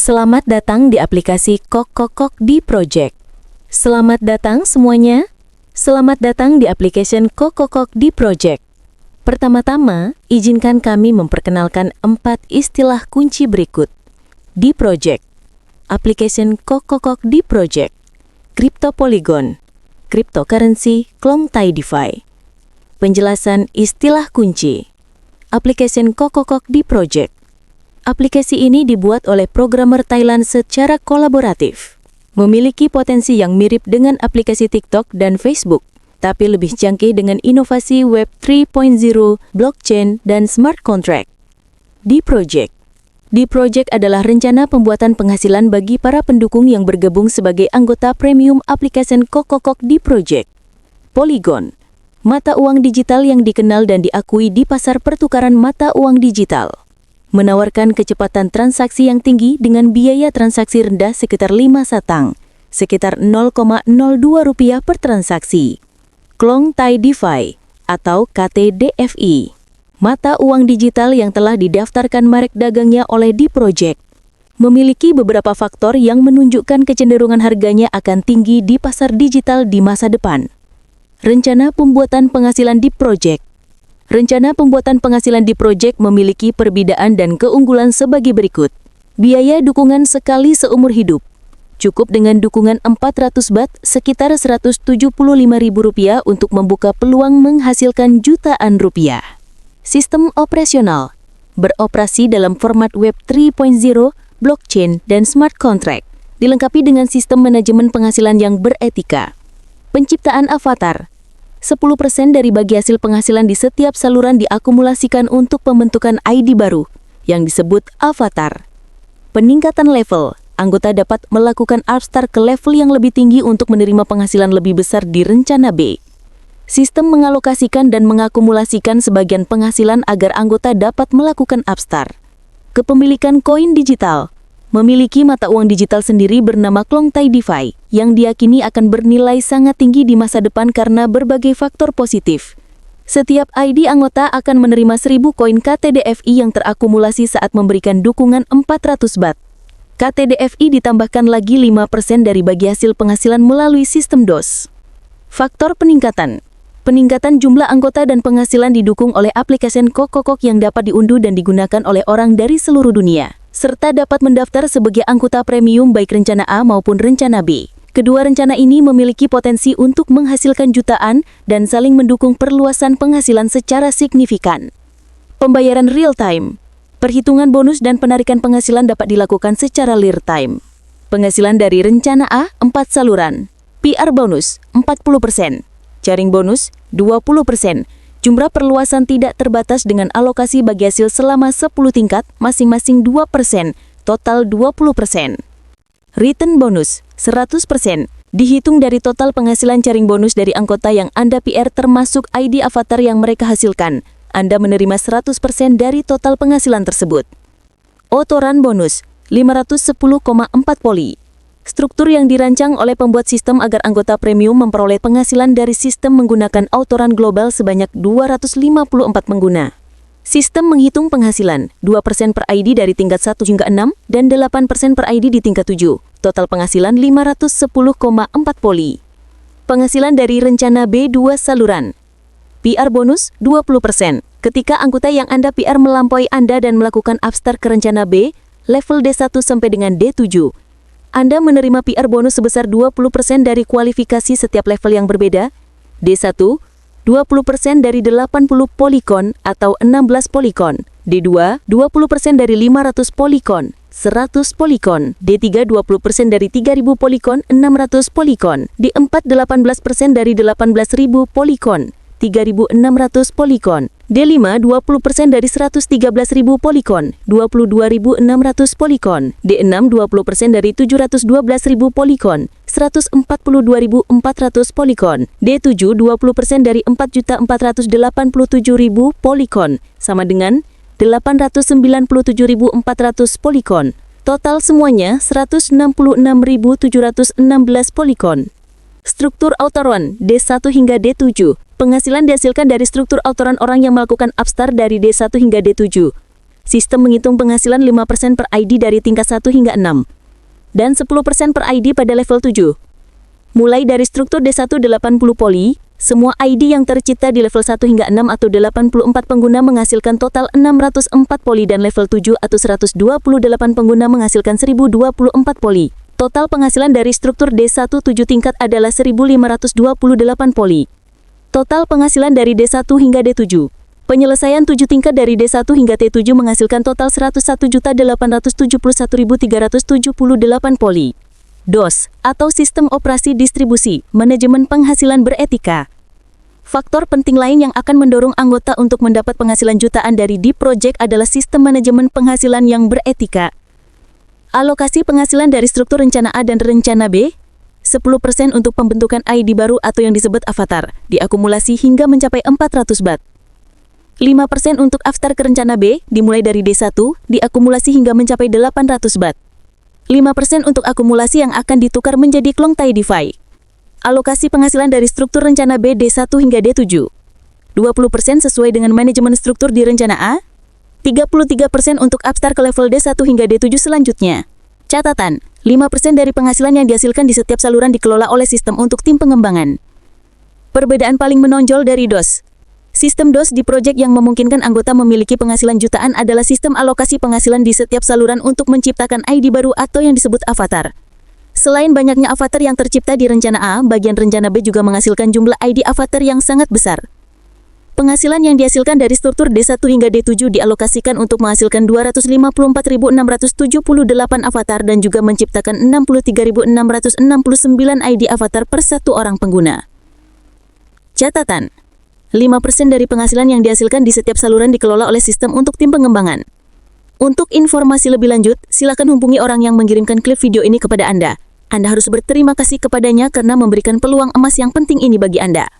Selamat datang di aplikasi Kokokok di Project. Selamat datang semuanya. Selamat datang di application Kokokok di Project. Pertama-tama, izinkan kami memperkenalkan 4 istilah kunci berikut. Di Project. Application Kokokok di Project. Crypto Polygon. Cryptocurrency Klong-Tai DeFi. Penjelasan istilah kunci. Application Kokokok di Project. Aplikasi ini dibuat oleh programmer Thailand secara kolaboratif. Memiliki potensi yang mirip dengan aplikasi TikTok dan Facebook, tapi lebih canggih dengan inovasi Web 3.0, blockchain, dan smart contract. Di Project. Di Project adalah rencana pembuatan penghasilan bagi para pendukung yang bergabung sebagai anggota premium aplikasi Kokokok di Project. Polygon. Mata uang digital yang dikenal dan diakui di pasar pertukaran mata uang digital. Menawarkan kecepatan transaksi yang tinggi dengan biaya transaksi rendah sekitar 5 satang, sekitar 0,02 rupiah per transaksi. Klong-Tai DeFi atau KTDFI, mata uang digital yang telah didaftarkan merek dagangnya oleh di Project, memiliki beberapa faktor yang menunjukkan kecenderungan harganya akan tinggi di pasar digital di masa depan. Rencana pembuatan penghasilan di Project. Rencana pembuatan penghasilan di Project memiliki perbedaan dan keunggulan sebagai berikut. Biaya dukungan sekali seumur hidup. Cukup dengan dukungan 400 Baht sekitar Rp175.000 untuk membuka peluang menghasilkan jutaan rupiah. Sistem operasional. Beroperasi dalam format Web 3.0, blockchain, dan smart contract. Dilengkapi dengan sistem manajemen penghasilan yang beretika. Penciptaan avatar. 10% dari bagi hasil penghasilan di setiap saluran diakumulasikan untuk pembentukan ID baru, yang disebut avatar. Peningkatan level. Anggota dapat melakukan upstart ke level yang lebih tinggi untuk menerima penghasilan lebih besar di rencana B. Sistem mengalokasikan dan mengakumulasikan sebagian penghasilan agar anggota dapat melakukan upstart. Kepemilikan koin digital. Memiliki mata uang digital sendiri bernama Klong-Tai DeFi, yang diyakini akan bernilai sangat tinggi di masa depan karena berbagai faktor positif. Setiap ID anggota akan menerima 1000 koin KTDFI yang terakumulasi saat memberikan dukungan 400 Baht. KTDFI ditambahkan lagi 5% dari bagi hasil penghasilan melalui sistem DOS. Faktor peningkatan. Peningkatan jumlah anggota dan penghasilan didukung oleh aplikasi Kokokok yang dapat diunduh dan digunakan oleh orang dari seluruh dunia, serta dapat mendaftar sebagai anggota premium baik rencana A maupun rencana B. Kedua rencana ini memiliki potensi untuk menghasilkan jutaan dan saling mendukung perluasan penghasilan secara signifikan. Pembayaran real time. Perhitungan bonus dan penarikan penghasilan dapat dilakukan secara real time. Penghasilan dari rencana A 4 saluran. PR bonus 40%. Jaring bonus 20%. Jumlah perluasan tidak terbatas dengan alokasi bagi hasil selama 10 tingkat, masing-masing 2%, total 20%. Return bonus 100%, dihitung dari total penghasilan jaring bonus dari anggota yang Anda PR termasuk ID avatar yang mereka hasilkan. Anda menerima 100% dari total penghasilan tersebut. Autoran bonus 510,4 poli. Struktur yang dirancang oleh pembuat sistem agar anggota premium memperoleh penghasilan dari sistem menggunakan autoran global sebanyak 254 pengguna. Sistem menghitung penghasilan 2% per ID dari tingkat 1 hingga 6 dan 8% per ID di tingkat 7. Total penghasilan 510,4 poli. Penghasilan dari rencana B2 saluran. PR bonus 20%. Ketika anggota yang Anda PR melampaui Anda dan melakukan upstart ke rencana B, level D1 sampai dengan D7. Anda menerima PR bonus sebesar 20% dari kualifikasi setiap level yang berbeda. D1, 20% dari 80 polikon atau 16 polikon. D2, 20% dari 500 polikon, 100 polikon. D3, 20% dari 3000 polikon, 600 polikon. D4, 18% dari 18.000 polikon, 3.600 polikon. D5, 20% dari 113.000 polikon, 22.600 polikon. D6, 20% dari 712.000 polikon, 142.400 polikon. D7, 20% dari 4.487.000 polikon, sama dengan 897.400 polikon. Total semuanya 166.716 polikon. Struktur autoran D1 hingga D7. Penghasilan dihasilkan dari struktur autoran orang yang melakukan upstart dari D1 hingga D7. Sistem menghitung penghasilan 5% per ID dari tingkat 1 hingga 6. Dan 10% per ID pada level 7. Mulai dari struktur D1 80 poli, semua ID yang tercipta di level 1 hingga 6 atau 84 pengguna menghasilkan total 604 poli dan level 7 atau 128 pengguna menghasilkan 1024 poli. Total penghasilan dari struktur D1 7 tingkat adalah 1528 poli. Total penghasilan dari D1 hingga D7. Penyelesaian 7 tingkat dari D1 hingga T7 menghasilkan total 101.871.378 poli. DOS, atau Sistem Operasi Distribusi, Manajemen Penghasilan Beretika. Faktor penting lain yang akan mendorong anggota untuk mendapat penghasilan jutaan dari Deep Project adalah sistem manajemen penghasilan yang beretika. Alokasi penghasilan dari struktur rencana A dan rencana B, 10% untuk pembentukan ID baru atau yang disebut avatar, diakumulasi hingga mencapai 400 bat. 5% untuk aftar ke rencana B, dimulai dari D1, diakumulasi hingga mencapai 800 bat. 5% untuk akumulasi yang akan ditukar menjadi Klongtai DeFi. Alokasi penghasilan dari struktur rencana B D1 hingga D7. 20% sesuai dengan manajemen struktur di rencana A. 33% untuk upstart ke level D1 hingga D7 selanjutnya. Catatan, 5% dari penghasilan yang dihasilkan di setiap saluran dikelola oleh sistem untuk tim pengembangan. Perbedaan paling menonjol dari DOS. Sistem DOS di project yang memungkinkan anggota memiliki penghasilan jutaan adalah sistem alokasi penghasilan di setiap saluran untuk menciptakan ID baru atau yang disebut avatar. Selain banyaknya avatar yang tercipta di rencana A, bagian rencana B juga menghasilkan jumlah ID avatar yang sangat besar. Penghasilan yang dihasilkan dari struktur D1 hingga D7 dialokasikan untuk menghasilkan 254.678 avatar dan juga menciptakan 63.669 ID avatar per satu orang pengguna. Catatan, 5% dari penghasilan yang dihasilkan di setiap saluran dikelola oleh sistem untuk tim pengembangan. Untuk informasi lebih lanjut, silakan hubungi orang yang mengirimkan klip video ini kepada Anda. Anda harus berterima kasih kepadanya karena memberikan peluang emas yang penting ini bagi Anda.